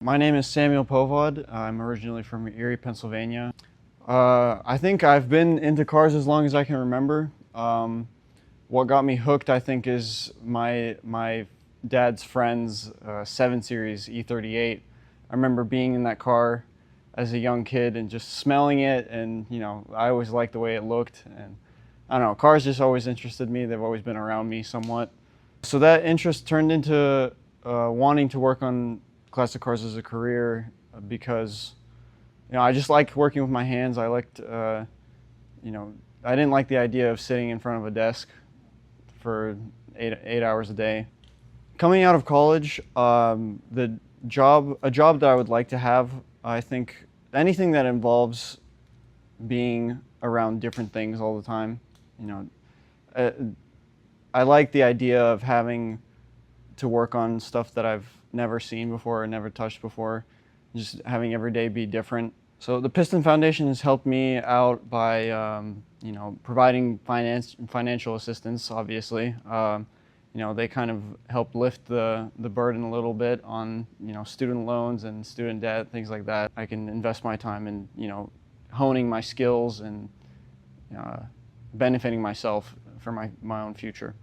My name is Samuel Povod. I'm originally from Erie, Pennsylvania. I think I've been into cars as long as I can remember. What got me hooked, I think, is my dad's friend's 7 Series E38. I remember being in that car as a young kid and just smelling it, and I always liked the way it looked. And I don't know, cars just always interested me. They've always been around me somewhat. So that interest turned into wanting to work on classic cars as a career because I just liked working with my hands. I liked I didn't like the idea of sitting in front of a desk for eight hours a day. Coming out of college, a job that I would like to have, I think anything that involves being around different things all the time. I like the idea of having to work on stuff that I've never seen before or never touched before, just having every day be different. So the Piston Foundation has helped me out by providing financial assistance, obviously. They kind of help lift the burden a little bit on student loans and student debt, things like that. I can invest my time in honing my skills and benefiting myself for my own future.